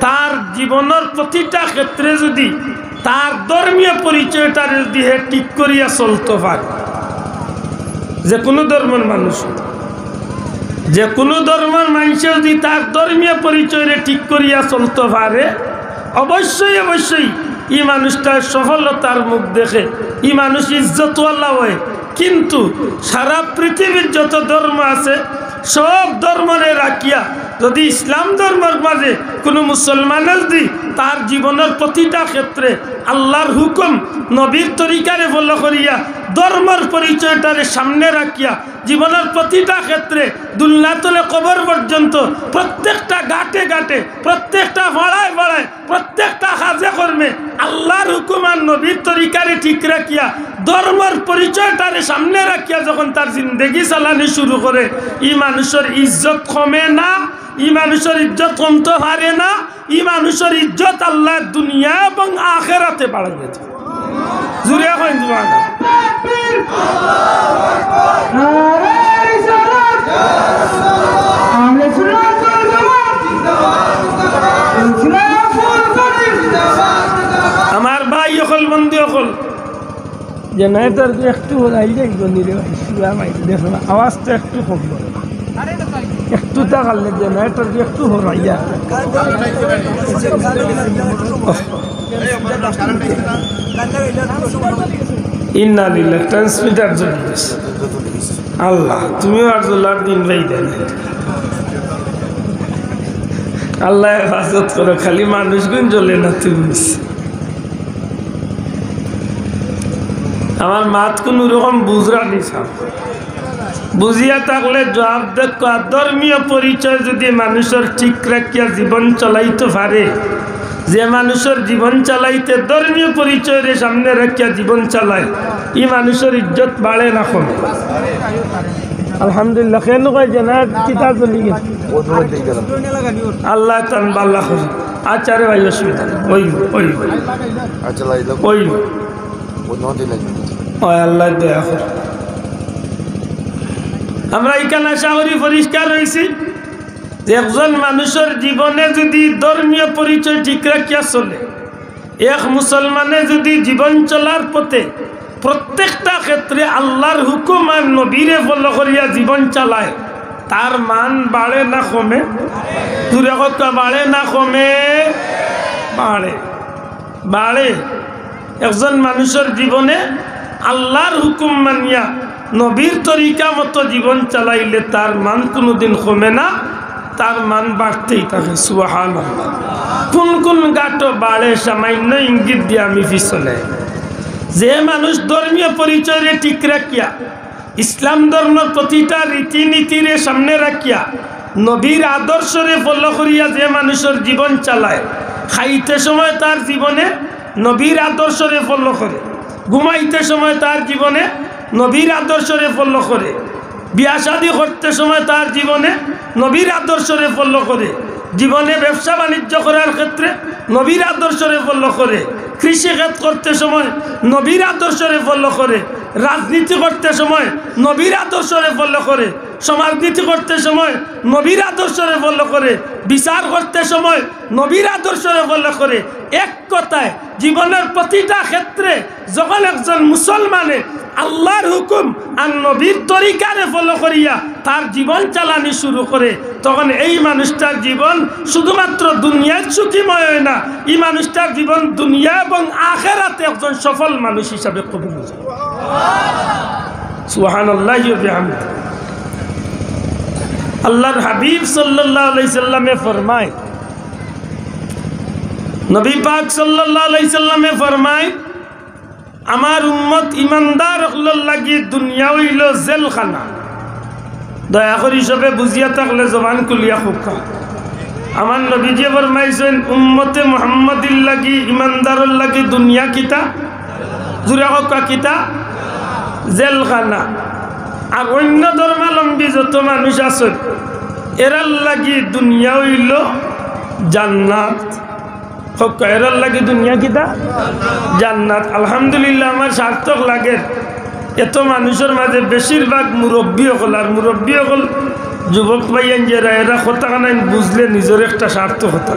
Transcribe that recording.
তার জীবনের প্রতিটা ক্ষেত্রে যদি তার ধর্মীয় পরিচয়টা যদি হে ঠিক করিয়া চলতে পারে, যে কোনো ধর্মের মানুষ, যে কোনো ধর্মের মানুষ যদি তার ধর্মীয় পরিচয়রে ঠিক করিয়া চলতে পারে, অবশ্যই অবশ্যই এই মানুষটার সফলতার মুখ দেখে এই মানুষ ইজ্জতওয়ালা হয়। কিন্তু সারা পৃথিবীর যত ধর্ম আছে সব ধর্মরে রাখিয়া যদি ইসলাম ধর্মের মাঝে কোনো মুসলমানের যদি তার জীবনের প্রতিটা ক্ষেত্রে আল্লাহর হুকুম নবীর তরিকারে ফলো করিয়া ধর্মের পরিচয়টারে সামনে রাখিয়া জীবনের প্রতিটা ক্ষেত্রে দুনিয়াতলে কবর পর্যন্ত প্রত্যেকটা ঘাটে ঘাটে প্রত্যেকটা ভাড়ায় ভাড়ায় প্রত্যেকটা কাজে কর্মে আল্লাহর হুকুম আর নবীর তরিকারে ঠিক রাখিয়া ধর্মের পরিচয়টারে সামনে রাখিয়া যখন তার জিন্দেগি চালানি শুরু করে, এই মানুষের ইজ্জত কমে না, এই মানুষের ইজ্জত কমতে পারে না, এই মানুষের ইজ্জত আল্লাহ দুনিয়া এবং আখেরাতে বাড়াই গেছে। জুড়ে হয় আমার ভাই অকল বন্ধু অকল জেনারেটর একটু দেখো আওয়াজটা একটু কম, একটু তাকালে জেনারেটর একটু হরাইয়া ইন্নালিল্লাহ ট্রান্সমিটার জন্য আল্লাহ তুমিও আর জোলার দিন ভাই দেন আল্লাহ হেফাজত করো, খালি মানুষগুন জ্বলে না তুমি। আমার মাত কোন রকম বুঝরা নিছাম বুঝিয়া থাকলে জবাব দেখো, ধর্মীয় পরিচয় যদি মানুষের ঠিক রাখিয়া জীবন চালাইতে পারে, যে মানুষের জীবন চালাইতে ধর্মীয় পরিচয়ের সামনে রাখিয়া জীবন চালায়, এই মানুষের ইজ্জত বাড়ে না কমে। আলহামদুলিল্লাহ কেন কয় যে না কিতাব চলি গেছে আল্লাহ তান বাল্লা খুশি। আচ্ছা রে ভাই অসুবিধা ওই ওই ওই ওই আল্লাহ দয়া করে আমরা এখানে শহরে পরিষ্কার হয়েছি। একজন মানুষের জীবনে যদি ধর্মীয় পরিচয় ঠিক রাখিয়া চলে, এক মুসলমানে যদি জীবন চলার পথে প্রত্যেকটা ক্ষেত্রে আল্লাহর হুকুম আর নবীরে ফলো করিয়া জীবন চালায়, তার মান বাড়ে না কমে? দূরে কথা বাড়ে না কমে? বাড়ে বাড়ে। একজন মানুষের জীবনে আল্লাহর হুকুম মানিয়া নবীর তরিকা মতো জীবন চালাইলে তার মান কোনোদিন কমে না, তার মান বাড়তেই থাকে। সুবহানাল্লাহ। কোন কোন গাটো বাড়ে সামান্য ইঙ্গিত দিয়ে আমি পিছনে। যে মানুষ ধর্মীয় পরিচয়ে ঠিক রাখিয়া ইসলাম ধর্মের প্রতিটা রীতিনীতিরে সামনে রাখিয়া নবীর আদর্শরে ফলো করিয়া যে মানুষের জীবন চালায়, খাইতে সময় তার জীবনে নবীর আদর্শরে ফলো করে, ঘুমাইতে সময় তার জীবনে নবীর আদর্শরে ফলো করে, বিয়া শাদী করতে সময় তার জীবনে নবীর আদর্শরে ফলো করে, জীবনে ব্যবসা বাণিজ্য করার ক্ষেত্রে নবীর আদর্শরে ফলো করে, কৃষিকাজ করতে সময় নবীর আদর্শরে ফলো করে, রাজনীতি করতে সময় নবীর আদর্শরে ফলো করে, সমাজনীতি করতে সময় নবীর আদর্শরে ফলো করে, বিচার করতে সময় নবীর আদর্শরে ফলো করে। এক কথায় জীবনের প্রতিটা ক্ষেত্রে যখন একজন মুসলমানে আল্লাহর হুকুম আর নবীর তরিকারে ফলো করিয়া তার জীবন চালানি শুরু করে, তখন এই মানুষটার জীবন শুধুমাত্র দুনিয়ার সুখীময় হয় না, এই মানুষটার জীবন দুনিয়া এবং আখিরাতে একজন সফল মানুষ হিসাবে কবুল হয়ে যায়। সুবহানাল্লাহি ওয়া বিহামদিহি। আল্লাহর হাবিব সাল্লাল্লাহু আলাইহি সাল্লামে ফরমায়, নবী পাক সাল্লাল্লাহু আলাইহি সাল্লামে ফরমায়, আমার উম্মত ইমানদার হলর লাগি দুনিয়া হইল জেলখানা। দয়া করে হিসাবে বুঝিয়া থাকলে জবান খুলিয়া খুকা। আমার নবীজি ফরমাইছেন উম্মতে মুহাম্মাদির লাগি ইমানদারর লাগি দুনিয়া কিতা? জুড়ে খুকা কিতা? জেলখানা। আর অন্য ধর্মাবলম্বী যত মানুষ আছে এরার লাগি দুনিয়া হইল জান্নাত। এরার লাগি দুনিয়া কিতা? জান্নাত। আলহামদুলিল্লাহ আমার সার্থক লাগে এত মানুষের মাঝে বেশিরভাগ মুরব্বী হল, আর মুরব্বী হল যুবক ভাইয়েন যারা এরা কথা কানাই বুঝলে নিজের একটা স্বার্থ হতা।